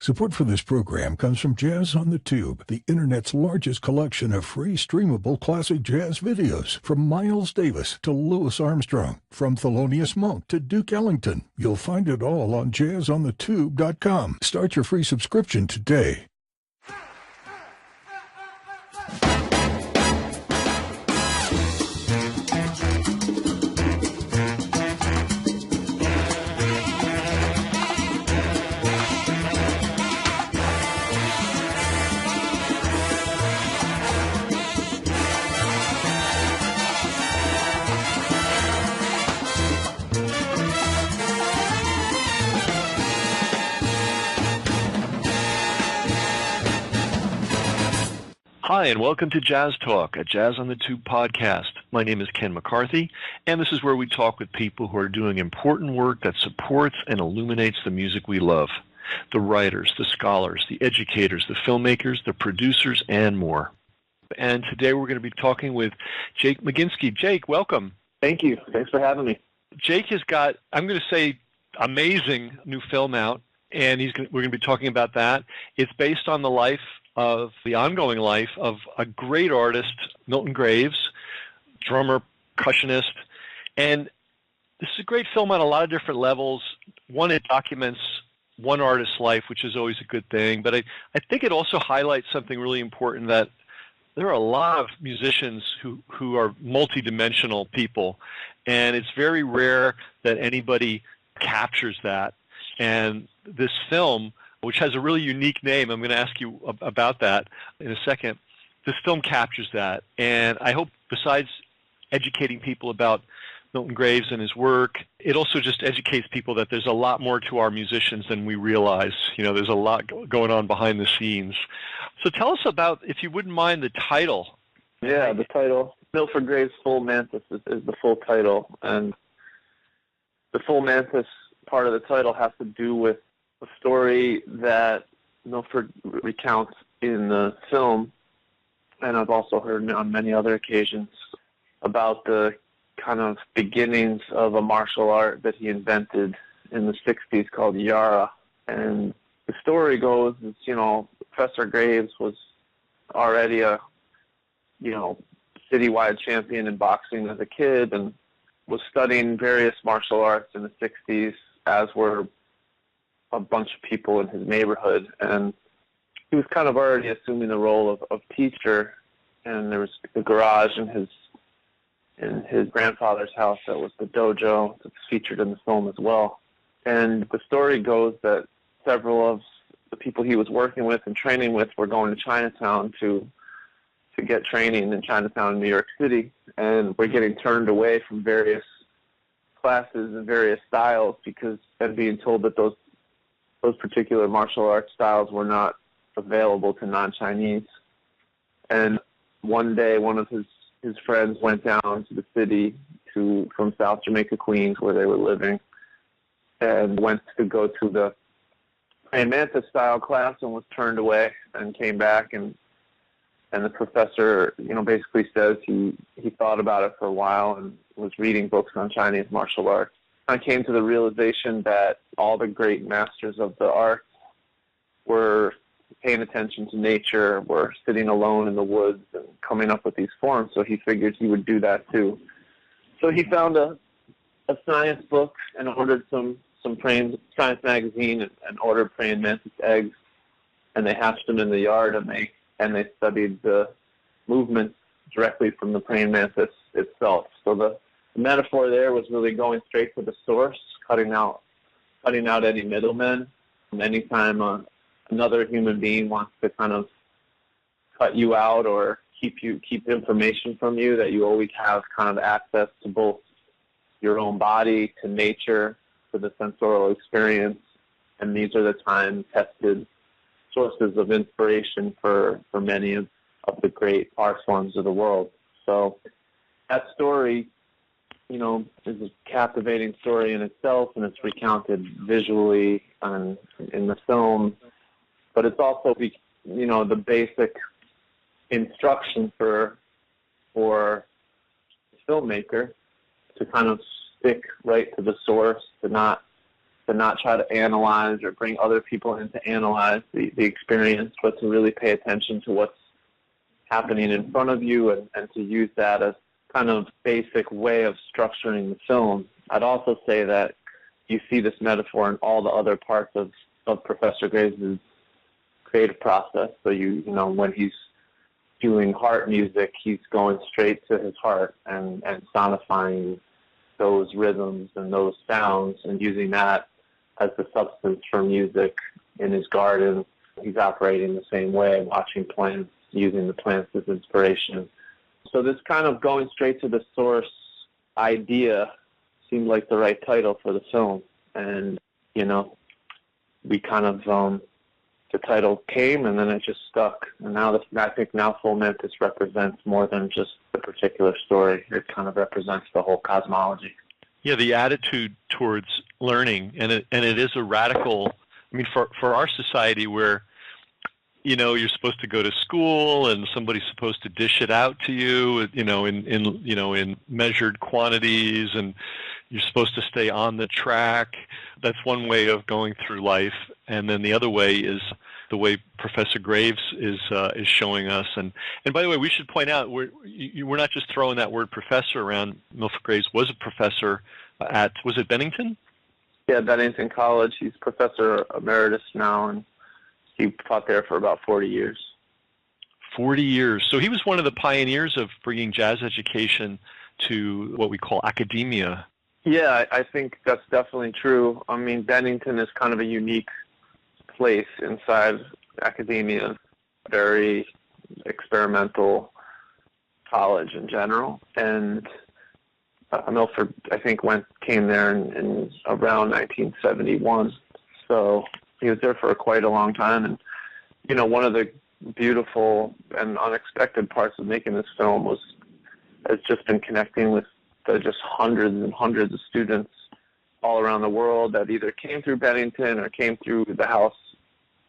Support for this program comes from Jazz on the Tube, the Internet's largest collection of free streamable classic jazz videos. From Miles Davis to Louis Armstrong, from Thelonious Monk to Duke Ellington. You'll find it all on jazzonthetube.com. Start your free subscription today. Hi, and welcome to Jazz Talk, a Jazz on the Tube podcast. My name is Ken McCarthy, and this is where we talk with people who are doing important work that supports and illuminates the music we love. The writers, the scholars, the educators, the filmmakers, the producers, and more. And today we're going to be talking with Jake McGinsky. Jake, welcome. Thank you. Thanks for having me. Jake has got, I'm going to say, amazing new film out, and we're going to be talking about that. It's based on the ongoing life of a great artist, Milton Graves, drummer, percussionist, and this is a great film on a lot of different levels. One, it documents one artist's life, which is always a good thing, but I think it also highlights something really important, that there are a lot of musicians who are multidimensional people, and it's very rare that anybody captures that. And this film, which has a really unique name, I'm going to ask you about that in a second. This film captures that, and I hope besides educating people about Milton Graves and his work, it also just educates people that there's a lot more to our musicians than we realize. You know, there's a lot going on behind the scenes. So tell us about, if you wouldn't mind, the title. Yeah, the title. Milford Graves' Full Mantis is the full title, and the Full Mantis part of the title has to do with a story that Milford recounts in the film, and I've also heard on many other occasions, about the kind of beginnings of a martial art that he invented in the 60s called Yara. And the story goes, Professor Graves was already a, citywide champion in boxing as a kid, and was studying various martial arts in the 60s, as were a bunch of people in his neighborhood, and he was kind of already assuming the role of teacher. And there was the garage in his grandfather's house that was the dojo that's featured in the film as well. And the story goes that several of the people he was working with and training with were going to Chinatown to get training in Chinatown in New York City, and were getting turned away from various classes and various styles because and being told that those particular martial arts styles were not available to non-Chinese. And one day, one of his friends went down to the city from South Jamaica, Queens, where they were living, and went to go to the praying mantis style class and was turned away, and came back, and the professor, basically says he thought about it for a while and was reading books on Chinese martial arts. I came to the realization that all the great masters of the art were paying attention to nature, were sitting alone in the woods and coming up with these forms, so he figured he would do that too. So he found a science book and ordered some science magazine and ordered praying mantis eggs, and they hatched them in the yard, and they studied the movements directly from the praying mantis itself. So the metaphor there was really going straight to the source, cutting out any middlemen. Anytime another human being wants to kind of cut you out or keep information from you, that you always have kind of access to both your own body, to nature, to the sensorial experience, and these are the time-tested sources of inspiration for many of the great art forms of the world. So that story, is a captivating story in itself, and it's recounted visually and in the film. But it's also, the basic instruction for a filmmaker to kind of stick right to the source, to not to not try to analyze or bring other people in to analyze the experience, but to really pay attention to what's happening in front of you and to use that as kind of basic way of structuring the film. I'd also say that you see this metaphor in all the other parts of Professor Graves' creative process. So you know, when he's doing heart music, he's going straight to his heart and sonifying those rhythms and those sounds and using that as the substance for music in his garden. He's operating the same way, watching plants, using the plants as inspiration. So this kind of going straight to the source idea seemed like the right title for the film. And, you know, we kind of, the title came and then it just stuck. And now I think now Full Mantis represents more than just the particular story. It kind of represents the whole cosmology. Yeah, the attitude towards learning, and it is a radical, I mean, for our society where, you know, you're supposed to go to school and somebody's supposed to dish it out to you, you know, in measured quantities, and you're supposed to stay on the track. That's one way of going through life, and then the other way is the way Professor Graves is showing us. And by the way, we should point out we're not just throwing that word professor around. Milford Graves was a professor at, was it Bennington? Yeah, Bennington College. He's professor emeritus now, and he taught there for about 40 years. 40 years. So he was one of the pioneers of bringing jazz education to what we call academia. Yeah, I think that's definitely true. I mean, Bennington is kind of a unique place inside academia, very experimental college in general. And Milford, I think, came there in around 1971. So he was there for quite a long time. And, you know, one of the beautiful and unexpected parts of making this film has just been connecting with the just hundreds and hundreds of students all around the world that either came through Bennington or came through the house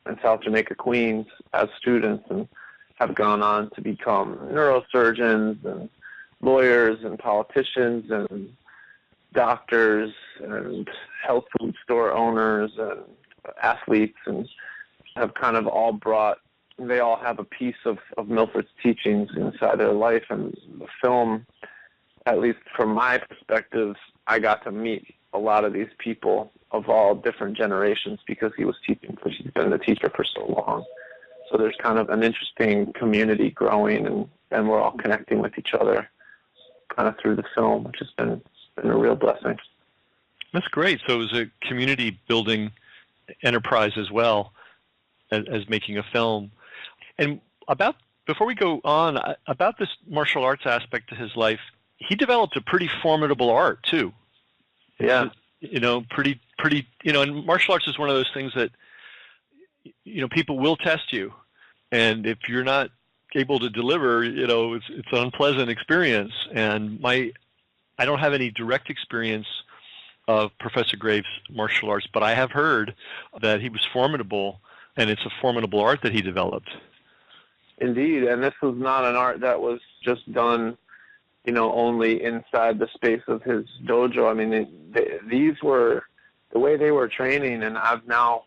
in South Jamaica, Queens as students and have gone on to become neurosurgeons and lawyers and politicians and doctors and health food store owners and athletes, and have kind of all brought, they all have a piece of Milford's teachings inside their life. And the film, at least from my perspective, I got to meet a lot of these people of all different generations because he was teaching, because he's been the teacher for so long. So there's kind of an interesting community growing, and we're all connecting with each other kind of through the film, which has been a real blessing. That's great. So it was a community building enterprise as well as making a film. And before we go on, about this martial arts aspect to his life, he developed a pretty formidable art too. Yeah. You know, pretty, you know, and martial arts is one of those things that, you know, people will test you. And if you're not able to deliver, you know, it's an unpleasant experience. And I don't have any direct experience of Professor Graves' martial arts, but I have heard that he was formidable, and it's a formidable art that he developed. Indeed, and this was not an art that was just done, you know, only inside the space of his dojo. I mean, these were the way they were training, and I've now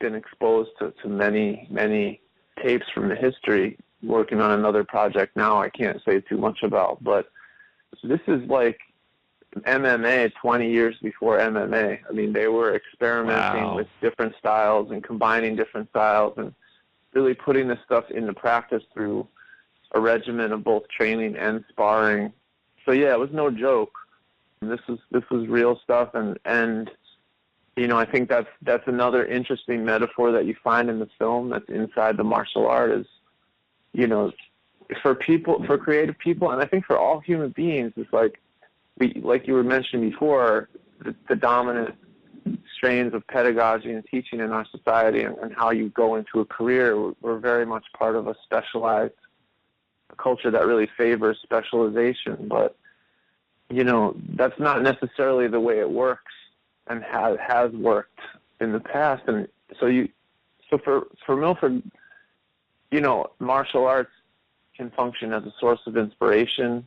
been exposed to many, many tapes from the history, working on another project now I can't say too much about, but this is like MMA 20 years before MMA. I mean, they were experimenting with different styles and combining different styles and really putting this stuff into practice through a regimen of both training and sparring. So yeah, it was no joke. This was real stuff, and you know, I think that's another interesting metaphor that you find in the film that's inside the martial art is, you know, for creative people, and I think for all human beings, it's like you were mentioning before, the dominant strains of pedagogy and teaching in our society and how you go into a career. We're very much part of a specialized culture that really favors specialization, but you know, that's not necessarily the way it works and has worked in the past. And so for Milford, you know, martial arts can function as a source of inspiration,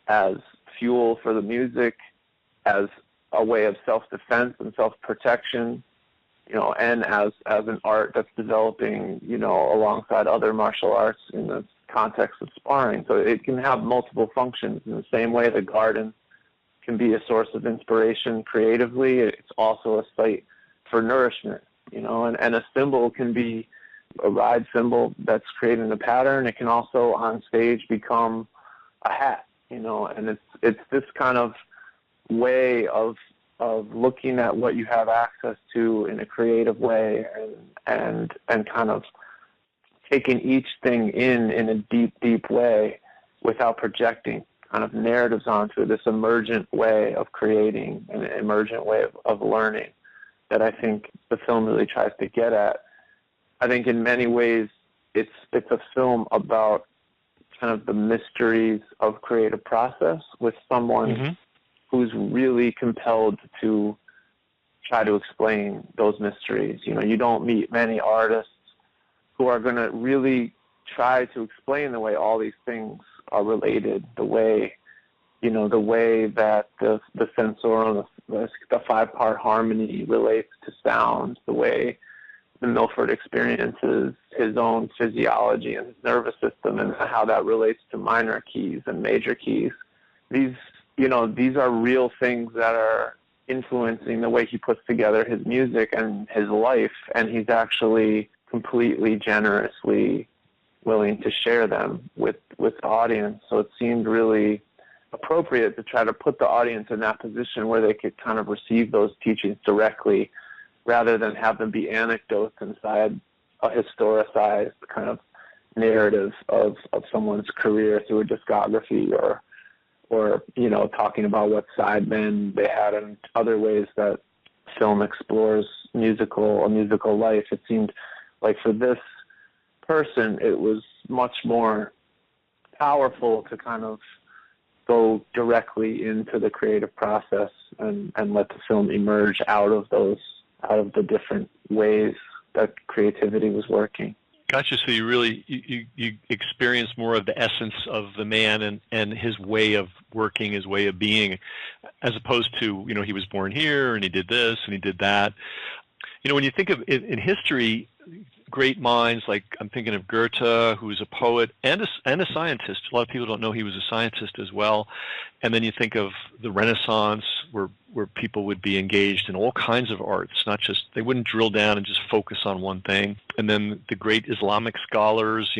as fuel for the music, as a way of self-defense and self-protection, and as an art that's developing, alongside other martial arts in the context of sparring. So it can have multiple functions. In the same way the garden can be a source of inspiration creatively, it's also a site for nourishment, and a symbol can be a ride symbol that's creating a pattern. It can also on stage become a hat, and it's this kind of way of looking at what you have access to in a creative way, and kind of taking each thing in a deep way without projecting kind of narratives onto it, this emergent way of creating, an emergent way of learning that I think the film really tries to get at. I think in many ways it's a film about kind of the mysteries of creative process with someone who's really compelled to try to explain those mysteries. You don't meet many artists who are going to really try to explain the way all these things are related, the way that the sensorial, the five-part harmony relates to sound, the way the Milford experiences his own physiology and his nervous system, and how that relates to minor keys and major keys. These are real things that are influencing the way he puts together his music and his life, and he's actually completely generously willing to share them with the audience. So it seemed really appropriate to try to put the audience in that position where they could kind of receive those teachings directly, rather than have them be anecdotes inside a historicized kind of narrative of someone's career through a discography, or talking about what sidemen they had and other ways that film explores a musical life. It seemed like for this person, it was much more powerful to kind of go directly into the creative process and let the film emerge out of the different ways that creativity was working. Gotcha. So you really you experience more of the essence of the man and his way of working, his way of being, as opposed to, he was born here and he did this and he did that. When you think of it in history, great minds, like I'm thinking of Goethe, who was a poet and a scientist. A lot of people don't know he was a scientist as well. And then you think of the Renaissance, where people would be engaged in all kinds of arts, not just, they wouldn't drill down and just focus on one thing. And then the great Islamic scholars,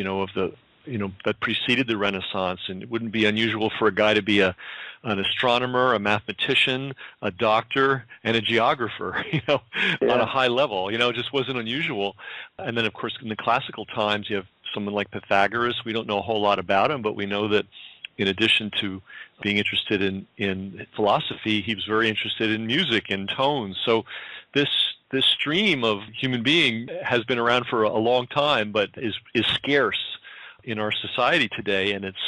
that preceded the Renaissance. And it wouldn't be unusual for a guy to be an astronomer, a mathematician, a doctor, and a geographer, on a high level. It just wasn't unusual. And then, of course, in the classical times, you have someone like Pythagoras. We don't know a whole lot about him, but we know that in addition to being interested in philosophy, he was very interested in music and tones. So this stream of human being has been around for a long time, but is scarce in our society today, and it's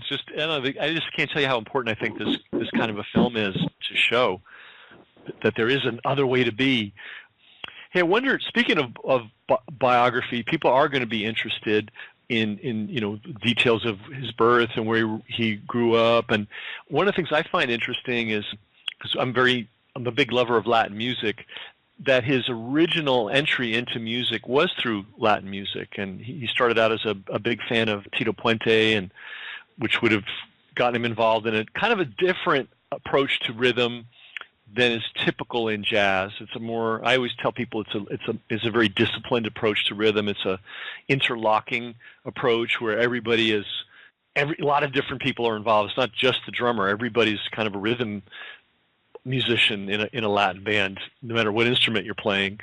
just, I just can't tell you how important I think this kind of a film is to show that there is another way to be. Hey, I wonder, speaking of biography, people are going to be interested in details of his birth and where he grew up, and one of the things I find interesting is, because I'm a big lover of Latin music, that his original entry into music was through Latin music, and he started out as a big fan of Tito Puente, and which would have gotten him involved in a kind of a different approach to rhythm than is typical in jazz. It's I always tell people it's a very disciplined approach to rhythm. It's a interlocking approach where a lot of different people are involved. It's not just the drummer. Everybody's kind of a rhythm musician in a Latin band, no matter what instrument you're playing,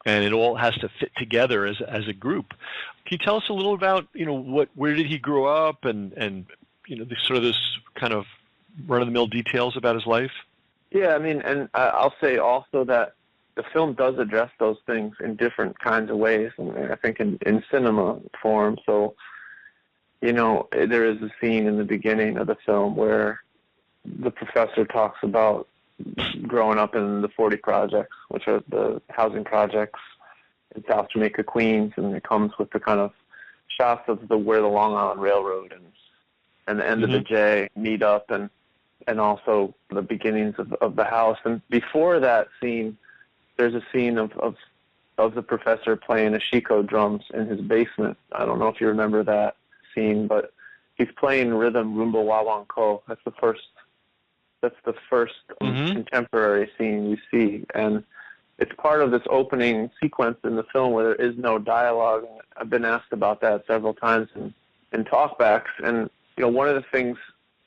and it all has to fit together as a group. Can you tell us a little about where did he grow up, and this kind of run-of-the-mill details about his life? Yeah, and I'll say also that the film does address those things in different kinds of ways, and I think in cinema form. So, there is a scene in the beginning of the film where the professor talks about growing up in the 40 projects, which are the housing projects in South Jamaica, Queens, and it comes with the kind of shots of where the Long Island Railroad and the end of the J meet up, and and also the beginnings of the house. And before that scene, there's a scene of the professor playing ashiko drums in his basement. I don't know if you remember that scene, but he's playing rhythm rumba wawanko. That's the first contemporary scene you see, and it's part of this opening sequence in the film where there is no dialogue. I've been asked about that several times in talkbacks, and one of the things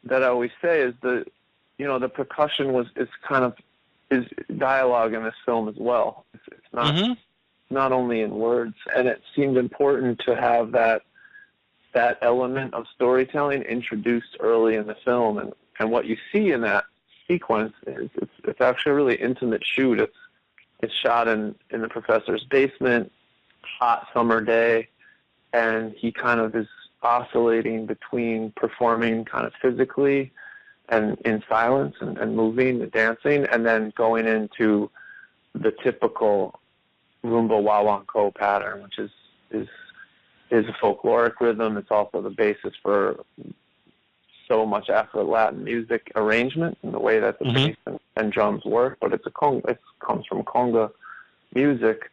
that I always say is the percussion is dialogue in this film as well. It's not only in words, and it seemed important to have that element of storytelling introduced early in the film, and what you see in that sequence is it's actually a really intimate shoot. It's shot in the professor's basement, hot summer day, and he kind of is oscillating between performing kind of physically and in silence and moving and dancing, and then going into the typical rumba wawanko pattern, which is a folkloric rhythm. It's also the basis for so much Afro-Latin music arrangement and the way that the bass and drums work, but it comes from conga music,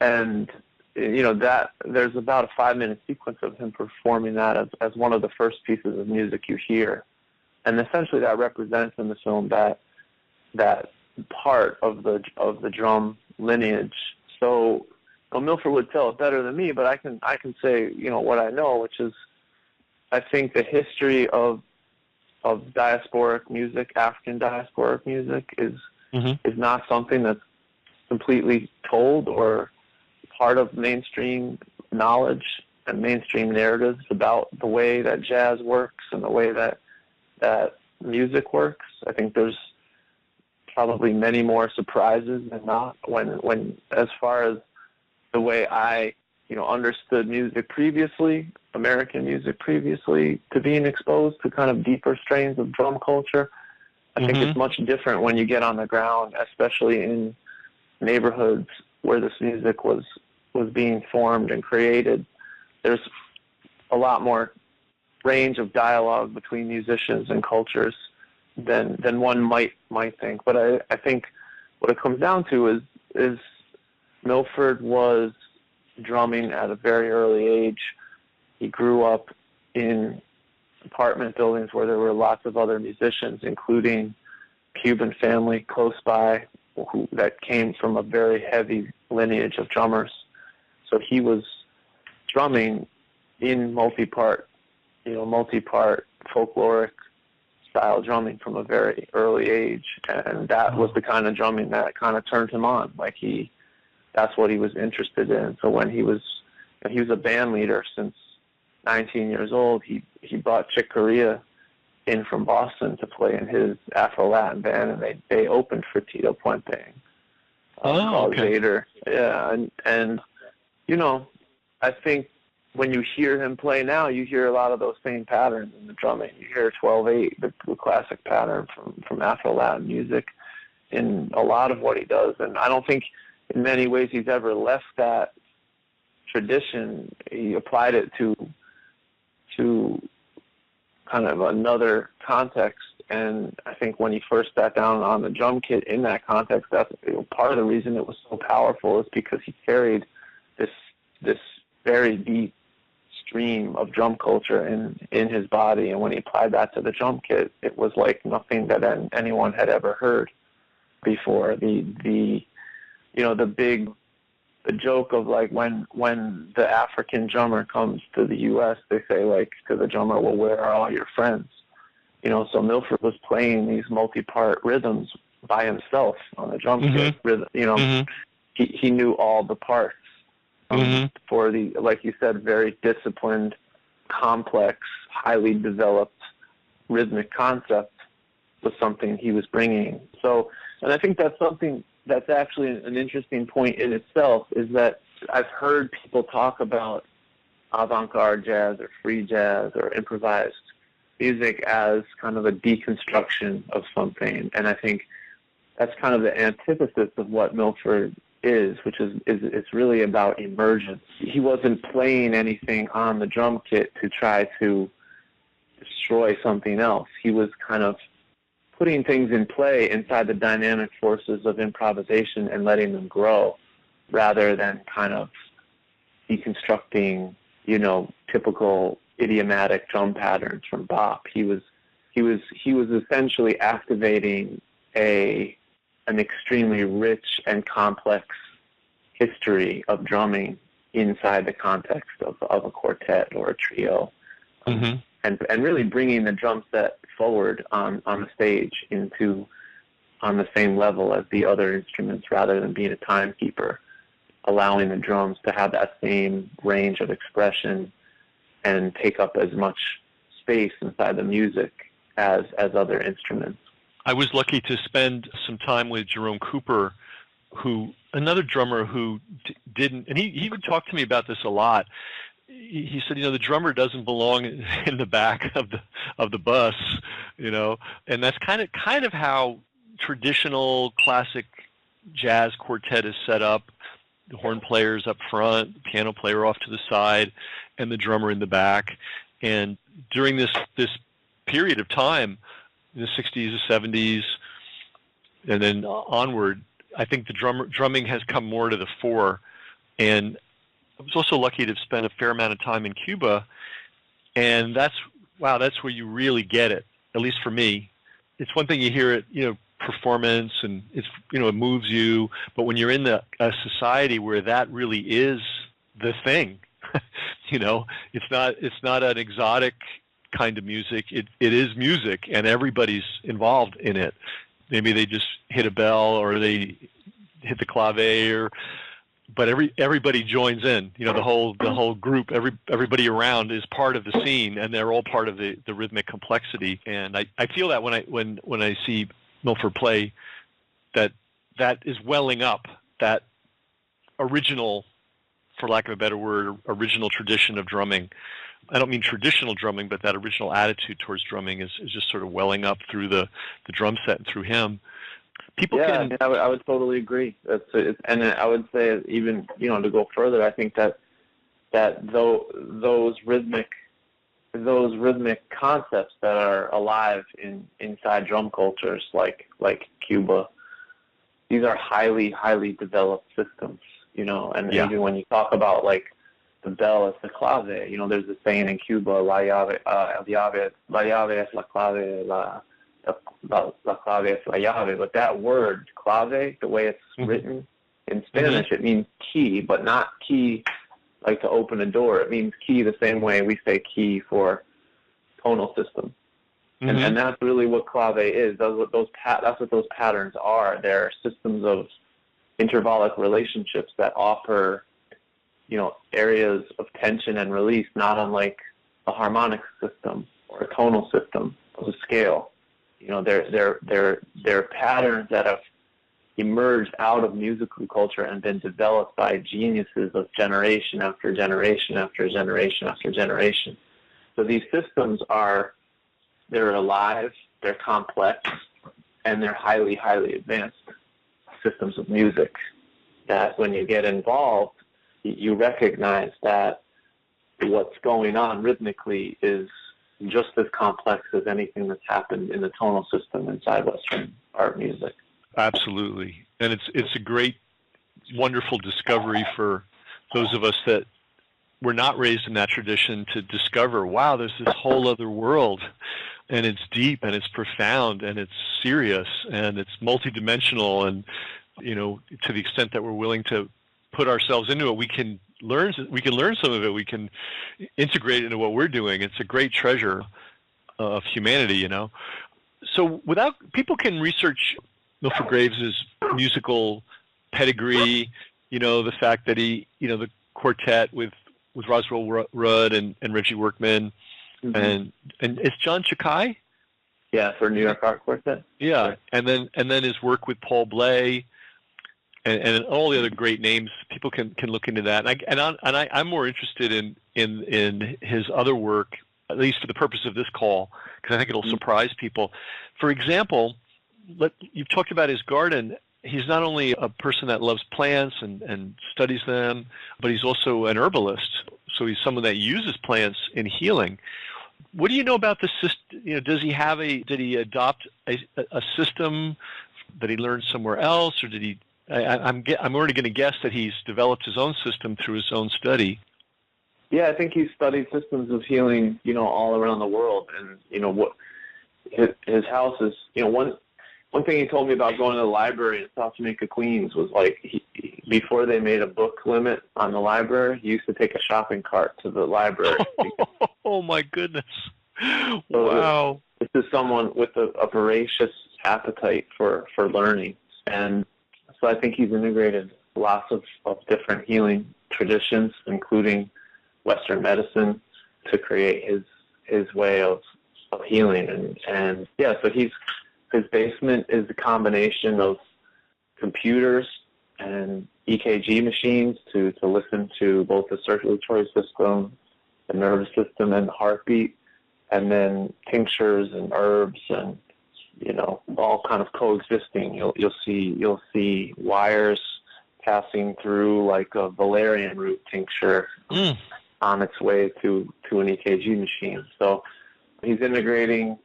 and that there's about a 5-minute sequence of him performing that as one of the first pieces of music you hear, and essentially that represents in the film that part of the drum lineage. So Milford would tell it better than me, but I can say what I know, which is I think the history of diasporic music, African diasporic music, is not something that's completely told or part of mainstream knowledge and mainstream narratives about the way that jazz works and the way that music works. I think there's probably many more surprises than not when as far as the way I understood music previously, American music previously, to being exposed to kind of deeper strains of drum culture. I think it's much different when you get on the ground, especially in neighborhoods where this music was being formed and created. There's a lot more range of dialogue between musicians and cultures than one might think. But I think what it comes down to is Milford was drumming at a very early age. He grew up in apartment buildings where there were lots of other musicians, including Cuban family close by that came from a very heavy lineage of drummers. So he was drumming in multi-part folkloric style drumming from a very early age, and that was the kind of drumming that kind of turned him on. That's what he was interested in. So when he was a band leader since 19 years old, he brought Chick Corea in from Boston to play in his Afro-Latin band, and they opened for Tito Puente. Vader. Yeah, and I think when you hear him play now, you hear a lot of those same patterns in the drumming. You hear 12/8, the classic pattern from Afro-Latin music in a lot of what he does, and I don't think in many ways he's ever left that tradition. He applied it to kind of another context, and I think when he first sat down on the drum kit in that context, that's part of the reason it was so powerful, is because he carried this very deep stream of drum culture in his body, and when he applied that to the drum kit, it was like nothing that anyone had ever heard before. The joke of when the African drummer comes to the U.S., they say to the drummer, well, where are all your friends? So Milford was playing these multi-part rhythms by himself on the drum kit. He knew all the parts for the, like you said, very disciplined, complex, highly developed rhythmic concept was something he was bringing. So, and I think that's something that's actually an interesting point in itself, is that I've heard people talk about avant-garde jazz or free jazz or improvised music as kind of a deconstruction of something, and I think that's kind of the antithesis of what Milford is, which is it's really about emergence. He wasn't playing anything on the drum kit to try to destroy something else. He was kind of putting things in play inside the dynamic forces of improvisation and letting them grow, rather than kind of deconstructing, typical idiomatic drum patterns from bop. He was essentially activating an extremely rich and complex history of drumming inside the context of a quartet or a trio, Mm-hmm. and really bringing the drum set forward on the stage on the same level as the other instruments, rather than being a timekeeper, allowing the drums to have that same range of expression and take up as much space inside the music as other instruments. I was lucky to spend some time with Jerome Cooper, another drummer who didn't, and he even talked to me about this a lot. He said, the drummer doesn't belong in the back of the bus, and that's kind of how traditional classic jazz quartet is set up. The horn player's up front, the piano player off to the side, and the drummer in the back. And during this period of time, in the 60s, the 70s, and then onward, I think the drumming has come more to the fore. And I was also lucky to spend a fair amount of time in Cuba, and that's where you really get it, at least for me. It's one thing you hear it, performance, and it's, it moves you, but when you're in a society where that really is the thing, it's not an exotic kind of music. It is music, and everybody's involved in it. Maybe they just hit a bell or they hit the clave, but everybody joins in. The whole group, everybody around is part of the scene, and they're all part of the rhythmic complexity. And I feel that when I see Milford play, that is welling up, that original, for lack of a better word, original tradition of drumming. I don't mean traditional drumming, but that original attitude towards drumming is just sort of welling up through the drum set and through him. I would totally agree. And I would say, even to go further, I think that those rhythmic concepts that are alive inside drum cultures like Cuba, these are highly developed systems. Even when you talk about like the bell is the clave, there's a saying in Cuba, la llave es la clave, la clave es la llave. But that word, clave, the way it's written in Spanish, it means key, but not key like to open a door. It means key the same way we say key for tonal system. And that's really what clave is. That's what those patterns are. They're systems of intervallic relationships that offer areas of tension and release, not unlike a harmonic system or a tonal system of a scale. They're patterns that have emerged out of musical culture and been developed by geniuses of generation after generation after generation after generation. So these systems they're alive, they're complex, and they're highly advanced systems of music that when you get involved, you recognize that what's going on rhythmically is just as complex as anything that's happened in the tonal system inside Western art music. Absolutely. And it's a great, wonderful discovery for those of us that were not raised in that tradition to discover, wow, there's this whole other world, and it's deep and it's profound and it's serious and it's multidimensional, and to the extent that we're willing to put ourselves into it, we can learn some of it. We can integrate it into what we're doing. It's a great treasure of humanity, So people can research Milford Graves's musical pedigree, the fact that he, the quartet with Roswell Rudd and Reggie Workman, and it's John Chakai? Yeah, for New York Art Quartet. Yeah, and then his work with Paul Bley, and all the other great names. People can look into that. I'm more interested in his other work, at least for the purpose of this call, because I think it'll surprise people. For example, you've talked about his garden. He's not only a person that loves plants and studies them, but he's also an herbalist. So he's someone that uses plants in healing. What do you know about the system? Does he have did he adopt a system that he learned somewhere else, or did he? I'm already going to guess that he's developed his own system through his own study. Yeah, I think he's studied systems of healing, all around the world. And, what his house is, one thing he told me about going to the library in South Jamaica, Queens was like, before they made a book limit on the library, he used to take a shopping cart to the library. Oh, my goodness. So wow. This is someone with a voracious appetite for learning. And so I think he's integrated lots of different healing traditions, including Western medicine, to create his way of healing. And yeah, so his basement is a combination of computers and EKG machines to listen to both the circulatory system, the nervous system, and the heartbeat, and then tinctures and herbs and all kind of coexisting. You'll see wires passing through like a valerian root tincture on its way to an EKG machine. So he's integrating,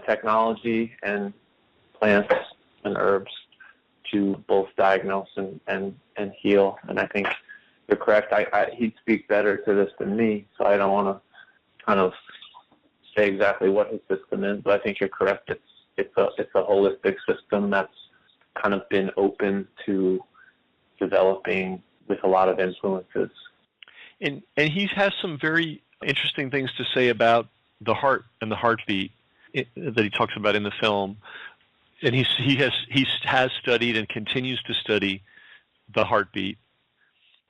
technology and plants and herbs to both diagnose and heal. And I think you're correct. He'd speak better to this than me, so I don't want to kind of say exactly what his system is, but I think you're correct. It's a holistic system that's kind of been open to developing with a lot of influences. And he has some very interesting things to say about the heart and the heartbeat that he talks about in the film. And he has studied and continues to study the heartbeat.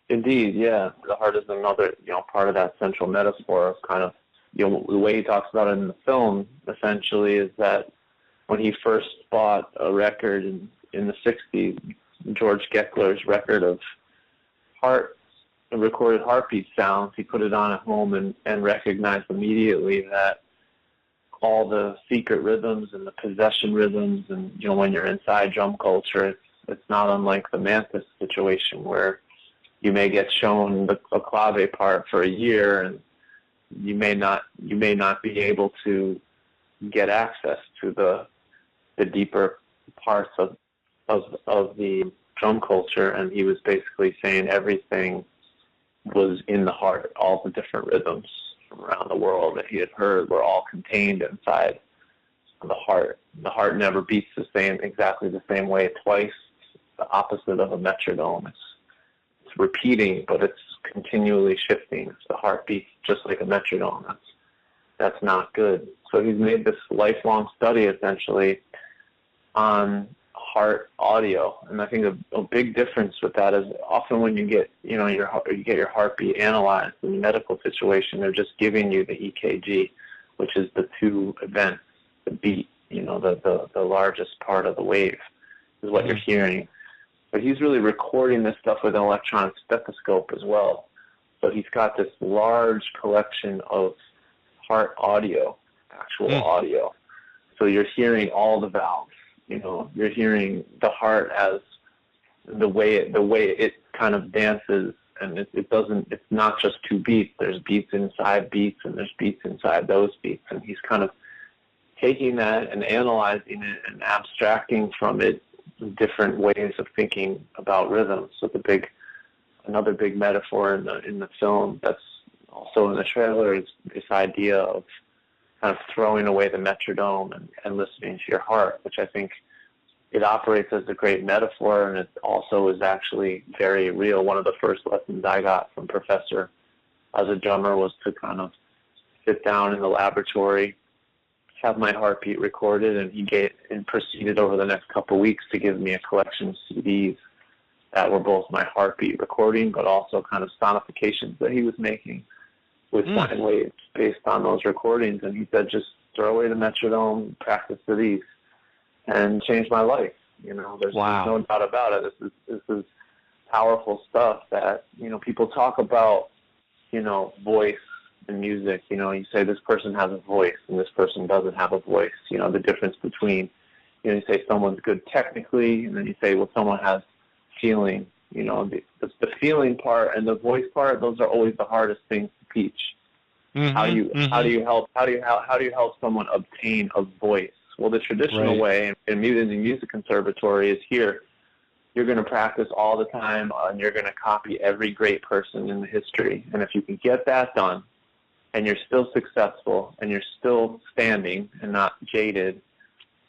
Indeed, yeah. The heart is another, part of that central metaphor of kind of, the way he talks about it in the film, essentially, is that when he first bought a record in the 60s, George Geckler's record of recorded heartbeat sounds, he put it on at home and recognized immediately that all the secret rhythms and the possession rhythms and, when you're inside drum culture, it's not unlike the Mantis situation where you may get shown a clave part for a year and you may not be able to get access to the deeper parts of the drum culture. And he was basically saying everything was in the heart. All the different rhythms from around the world that he had heard were all contained inside the heart. The heart never beats exactly the same way twice. It's the opposite of a metronome. It's repeating, but it's continually shifting. The heart beats just like a metronome. That's not good. So he's made this lifelong study essentially on heart audio, and I think a big difference with that is often when you get your heartbeat analyzed in a medical situation, they're just giving you the EKG, which is the two events, the beat, the largest part of the wave is what you're hearing. But he's really recording this stuff with an electronic stethoscope as well. So he's got this large collection of heart audio, actual audio. So you're hearing all the valves. You're hearing the heart as the way it kind of dances, and it's not just two beats. There's beats inside beats, and there's beats inside those beats. And he's kind of taking that and analyzing it and abstracting from it different ways of thinking about rhythm. So another big metaphor in the film that's also in the trailer is this idea of kind of throwing away the metronome and listening to your heart, which I think it operates as a great metaphor, and it also is actually very real. One of the first lessons I got from Professor as a drummer was to kind of sit down in the laboratory, have my heartbeat recorded, and he proceeded over the next couple of weeks to give me a collection of CDs that were both my heartbeat recording, but also kind of sonifications that he was making with sine waves based on those recordings. And he said, just throw away the metronome, practice to these, and changed my life. There's no doubt about it. This is powerful stuff that, people talk about, voice and music. You say this person has a voice and this person doesn't have a voice. The difference between, you say someone's good technically, and then you say, well, someone has feeling. The feeling part and the voice part, those are always the hardest things to teach. How do you help someone obtain a voice? Well, the traditional way in music conservatory is here. You're going to practice all the time, and you're going to copy every great person in the history. And if you can get that done, and you're still successful, and you're still standing and not jaded,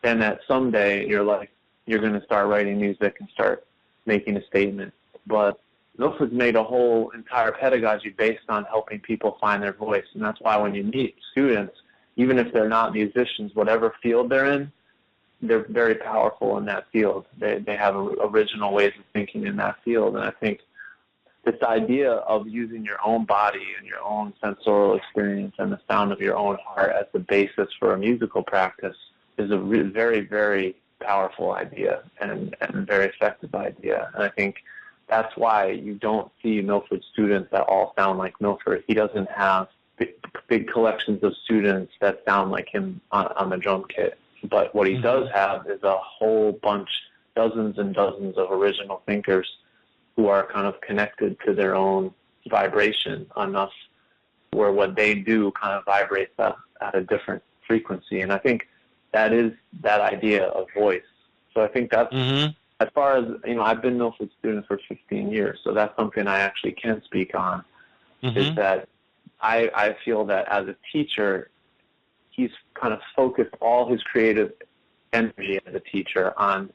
then that someday you're going to start writing music and start making a statement. But Milford's made a whole entire pedagogy based on helping people find their voice. And that's why when you meet students, even if they're not musicians, whatever field they're in, they're very powerful in that field. They have original ways of thinking in that field. And I think this idea of using your own body and your own sensorial experience and the sound of your own heart as the basis for a musical practice is a very, very powerful idea and very effective idea. And I think that's why you don't see Milford students that all sound like Milford. He doesn't have big collections of students that sound like him on the drum kit. But what he does have is a whole bunch, dozens and dozens of original thinkers who are kind of connected to their own vibration enough where what they do kind of vibrates at a different frequency. And I think that is that idea of voice. So I think that's, as far as, I've been Milford student for 15 years, so that's something I actually can speak on, is that I feel that as a teacher, he's kind of focused all his creative energy as a teacher on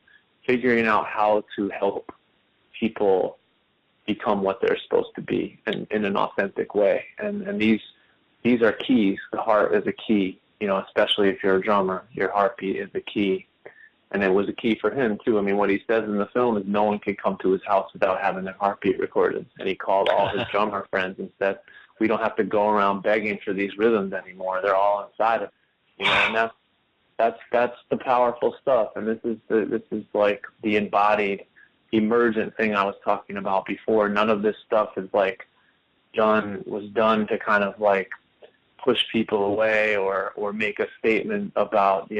figuring out how to help people become what they're supposed to be in an authentic way. And these are keys. The heart is a key, especially if you're a drummer. Your heartbeat is the key. And it was a key for him, too. I mean, what he says in the film is no one can come to his house without having their heartbeat recorded. And he called all his drummer friends and said, we don't have to go around begging for these rhythms anymore. They're all inside of it. And that's the powerful stuff. And this is like the embodied, emergent thing I was talking about before. None of this stuff is was done to kind of like push people away or make a statement about,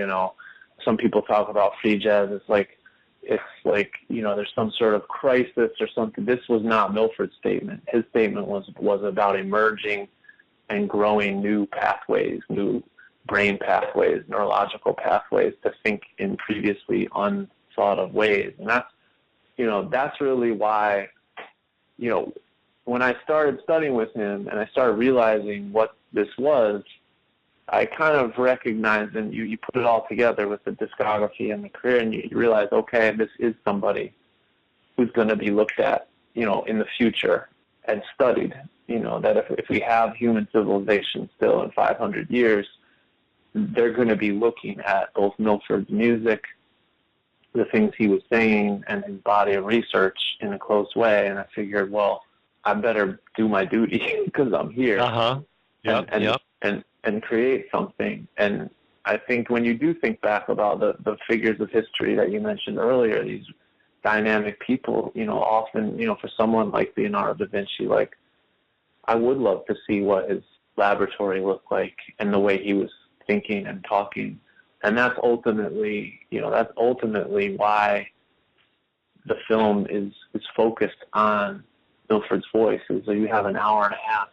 some people talk about free jazz. It's like there's some sort of crisis or something. This was not Milford's statement. His statement was about emerging and growing new pathways, new brain pathways, neurological pathways to think in previously unthought of ways. And that's really why, when I started studying with him and I started realizing what this was, I kind of recognized, and you put it all together with the discography and the career, and you realize, okay, this is somebody who's going to be looked at, in the future and studied, that if we have human civilization still in 500 years, they're going to be looking at both Milford's music, the things he was saying, and his body of research in a close way. And I figured, well, I better do my duty because I'm here. And create something. And I think when you do think back about the figures of history that you mentioned earlier, these dynamic people, often, for someone like Leonardo da Vinci, I would love to see what his laboratory looked like and the way he was thinking and talking. And that's ultimately why the film is focused on Milford's voice. So you have an hour and a half,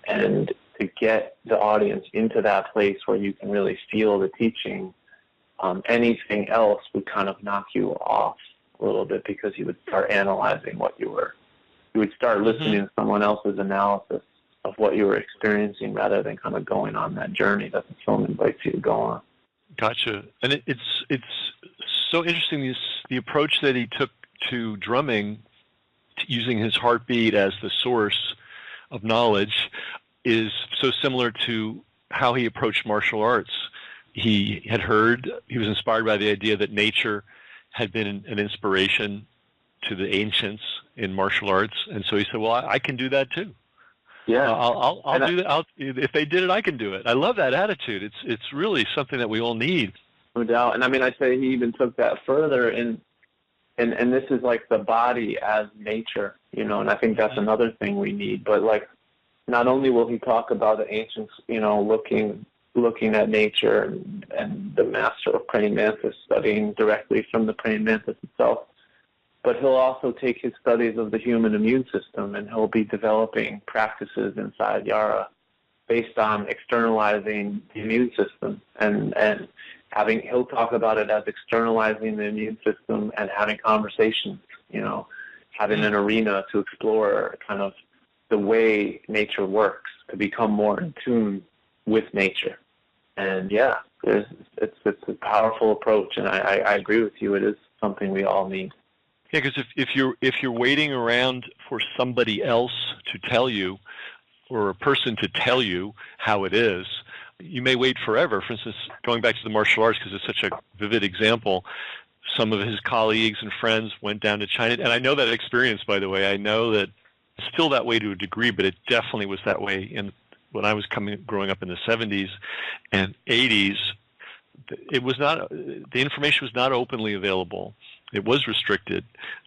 and to get the audience into that place where you can really feel the teaching, anything else would kind of knock you off a little bit because you would start analyzing what you would start listening to someone else's analysis of what you were experiencing rather than kind of going on that journey that the film invites you to go on. Gotcha. And it's so interesting, the approach that he took to drumming, using his heartbeat as the source of knowledge, is so similar to how he approached martial arts. He was inspired by the idea that nature had been an inspiration to the ancients in martial arts, and so he said, well, I can do that too. Yeah, I'll do that. If they did it, I can do it. I love that attitude. It's really something that we all need. No doubt. And I mean, I'd say he even took that further, and this is like the body as nature, and I think that's another thing we need. But not only will he talk about the ancients, looking at nature and the master of praying mantis, studying directly from the praying mantis itself, but he'll also take his studies of the human immune system, and he'll be developing practices inside Yara based on externalizing the immune system, and he'll talk about it as externalizing the immune system and having conversations, having an arena to explore kind of the way nature works, to become more in tune with nature. And yeah, it's a powerful approach, and I agree with you. It is something we all need. Yeah, because if you're waiting around for somebody else to tell you, or a person to tell you how it is, you may wait forever. For instance, going back to the martial arts, because it's such a vivid example, some of his colleagues and friends went down to China, and I know that experience, by the way. I know that it's still that way to a degree, but it definitely was that way when I was growing up in the 70s and 80s. It was not, the information was not openly available. It was restricted.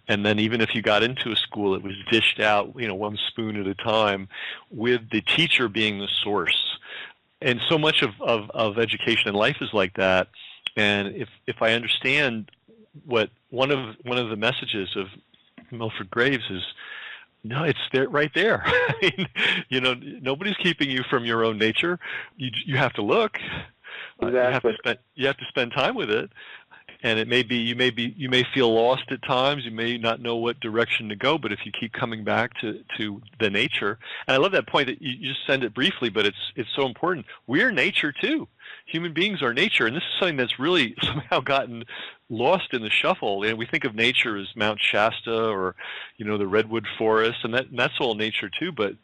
And then even if you got into a school, it was dished out, one spoon at a time, with the teacher being the source. And so much of education in life is like that. And if I understand what one of the messages of Milford Graves is, no, it's there, right there. I mean, nobody's keeping you from your own nature. You have to look. Exactly. You have to spend time with it. And it may be you may feel lost at times. You may not know what direction to go. But if you keep coming back to the nature, and I love that point that you just said it briefly, but it's so important. We're nature too. Human beings are nature, and this is something that's really somehow gotten lost in the shuffle. And we think of nature as Mount Shasta or the redwood forest, and that's all nature too. But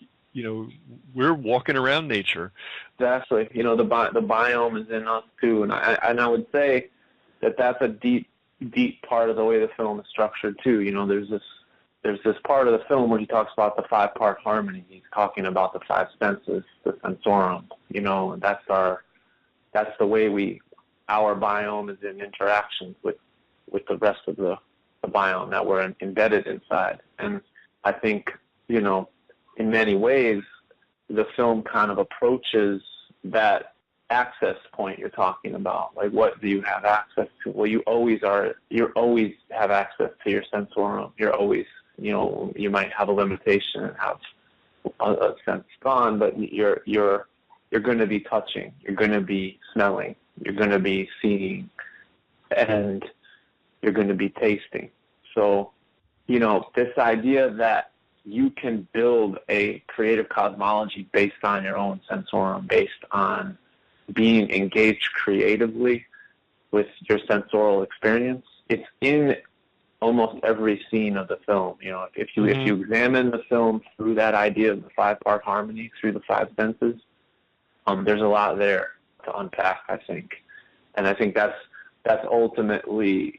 we're walking around nature. Exactly. The biome is in us too, and I would say that's a deep part of the way the film is structured too. There's this part of the film where he talks about the 5-part harmony. He's talking about the 5 senses, the sensorum. And that's the way our biome is in interaction with the rest of the biome that we're embedded inside. And I think in many ways the film kind of approaches that access point you're talking about. Like, what do you have access to? Well, you always have access to your sensorum. You're always, you might have a limitation and have a sense gone, but you're going to be touching, you're going to be smelling, you're going to be seeing, and you're going to be tasting. So, this idea that you can build a creative cosmology based on your own sensorum, based on being engaged creatively with your sensorial experience, it's in almost every scene of the film. If you examine the film through that idea of the 5-part harmony, through the 5 senses, there's a lot there to unpack, I think. And I think that's ultimately,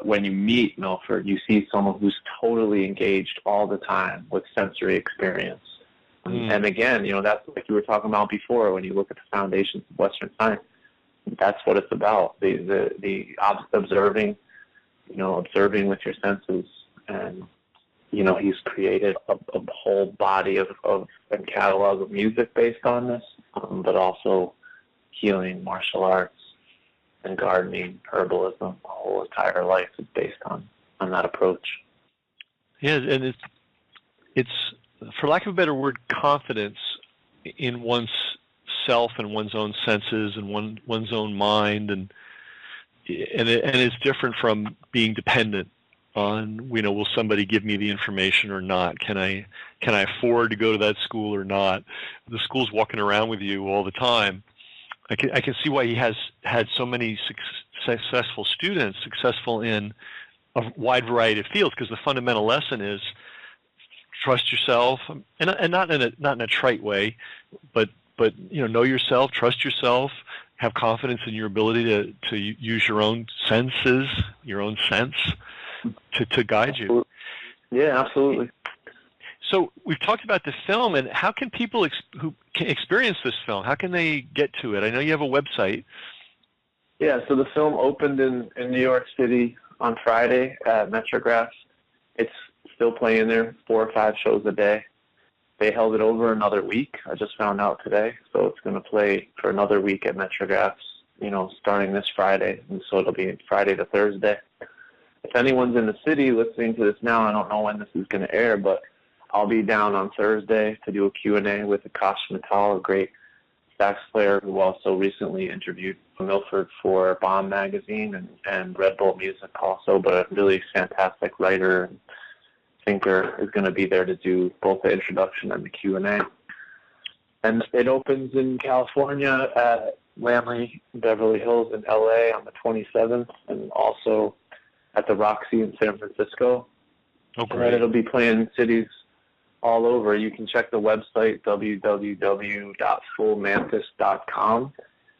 when you meet Milford, you see someone who's totally engaged all the time with sensory experience. And again, that's like you were talking about before, when you look at the foundations of Western science, that's what it's about. The observing, observing with your senses. And, he's created a whole body of and catalog of music based on this, but also healing, martial arts, and gardening, herbalism. The whole entire life is based on that approach. Yeah, and it's for lack of a better word, confidence in one's self and one's own senses and one's own mind, and it's different from being dependent on, will somebody give me the information or not? Can I afford to go to that school or not? The school's walking around with you all the time. I can see why he has had so many successful students, successful in a wide variety of fields, because the fundamental lesson is trust yourself, and not in a trite way, but know yourself, trust yourself, have confidence in your ability to use your own senses, your own sense to guide you. Yeah, absolutely. So we've talked about the film, and how can people who can experience this film, how can they get to it? I know you have a website. Yeah, so the film opened in New York City on Friday at Metrograph. It's still playing there, 4 or 5 shows a day. They held it over another week. I just found out today. So it's going to play for another week at Metrographs, starting this Friday. And so it'll be Friday to Thursday. If anyone's in the city listening to this now, I don't know when this is going to air, but I'll be down on Thursday to do a Q&A with Akash Mittal, a great sax player who also recently interviewed Milford for Bomb magazine and Red Bull Music also, but a really fantastic writer and thinker is going to be there to do both the introduction and the Q&A. And it opens in California at Lamley Beverly Hills in LA on the 27th, and also at the Roxy in San Francisco. Oh, great. And then it'll be playing in cities all over. You can check the website, www.fullmantis.com.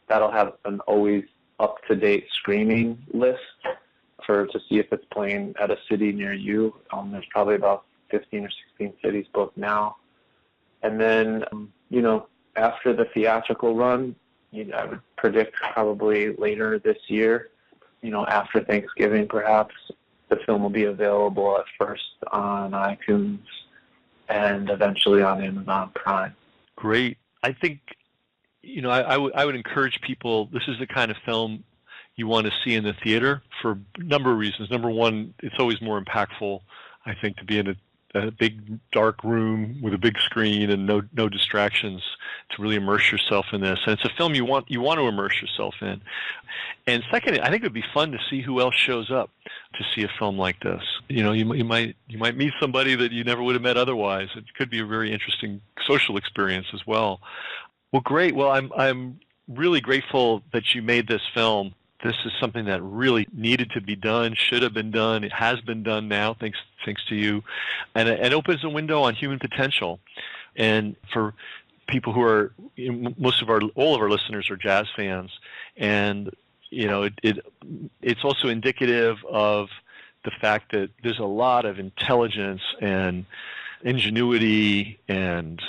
That'll have an always up-to-date screening list to see if it's playing at a city near you. There's probably about 15 or 16 cities booked now. And then, after the theatrical run, I would predict probably later this year, after Thanksgiving perhaps, the film will be available at first on iTunes and eventually on Amazon Prime. Great. I think, I would encourage people, this is the kind of film you want to see in the theater for a number of reasons. Number one, it's always more impactful, I think, to be in a big dark room with a big screen and no distractions, to really immerse yourself in this. And it's a film you want to immerse yourself in. And second, I think it would be fun to see who else shows up to see a film like this. You might meet somebody that you never would have met otherwise. It could be a very interesting social experience as well. Well, great. Well, I'm really grateful that you made this film. This is something that really needed to be done, should have been done. It has been done now, thanks to you. And it opens a window on human potential. And for people who are, all of our listeners are jazz fans. And, it's also indicative of the fact that there's a lot of intelligence and ingenuity and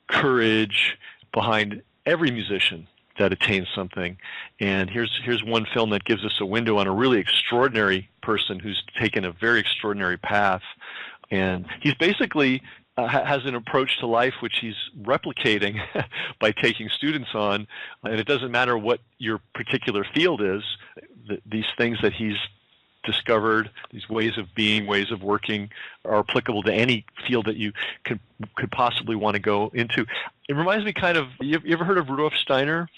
courage behind every musician that attains something. And here's one film that gives us a window on a really extraordinary person who's taken a very extraordinary path. And he's basically has an approach to life which he's replicating by taking students on. And it doesn't matter what your particular field is, these things that he's discovered, these ways of being, ways of working, are applicable to any field that you could possibly want to go into. It reminds me kind of, you ever heard of Rudolf Steiner?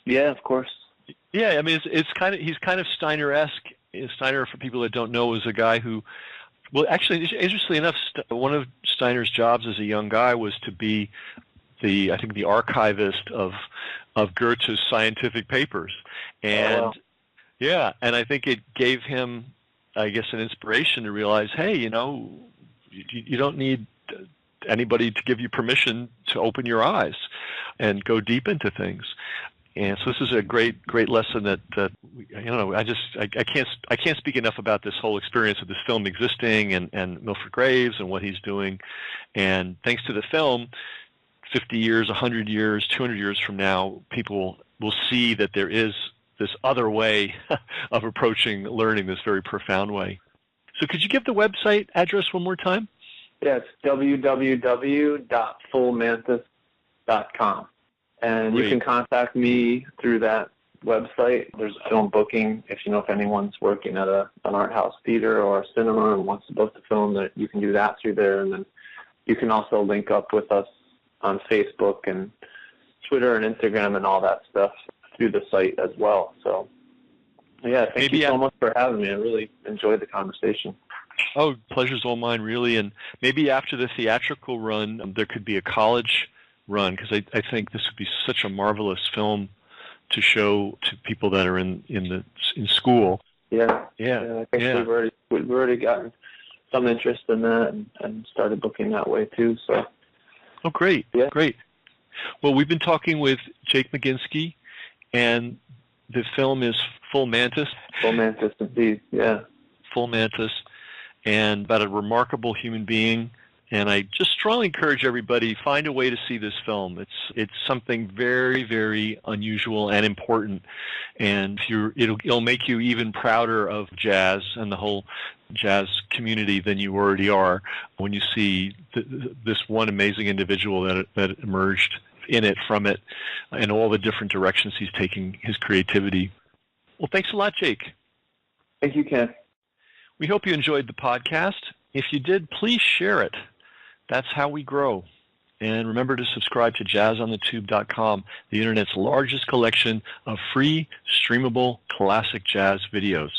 Yeah, of course. Yeah, I mean, he's kind of Steiner-esque. Steiner, for people that don't know, is a guy who, well, actually, interestingly enough, one of Steiner's jobs as a young guy was to be the archivist of Goethe's scientific papers. And oh, wow. Yeah, and I think it gave him, I guess, an inspiration to realize, hey, you don't need anybody to give you permission to open your eyes and go deep into things. And so this is a great lesson that I can't speak enough about this whole experience of this film existing and Milford Graves and what he's doing. And thanks to the film, 50 years, 100 years, 200 years from now, people will see that there is this other way of approaching learning, this very profound way. So could you give the website address one more time? Yeah, it's www.fullmantis.com. And Great. You can contact me through that website. There's film booking. If anyone's working at an art house theater or a cinema and wants to book the film, that you can do that through there. And then you can also link up with us on Facebook and Twitter and Instagram and all that stuff through the site as well. So, yeah, thank you so much for having me. I really enjoyed the conversation. Oh, pleasure's all mine, really. And maybe after the theatrical run, there could be a college run, because I think this would be such a marvelous film to show to people that are in school. Yeah. I think we've already gotten some interest in that and started booking that way too. So. Oh, great. Yeah. Great. Well, we've been talking with Jake McGinsky, and the film is Full Mantis. Full Mantis, indeed, yeah. Full Mantis, and about a remarkable human being. And I just strongly encourage everybody, find a way to see this film. It's something very, very unusual and important, and it'll make you even prouder of jazz and the whole jazz community than you already are when you see this one amazing individual that emerged in it, from it, and all the different directions he's taking his creativity. Well, thanks a lot, Jake. Thank you, Ken. We hope you enjoyed the podcast. If you did, please share it. That's how we grow. And remember to subscribe to JazzOnTheTube.com, the Internet's largest collection of free, streamable, classic jazz videos.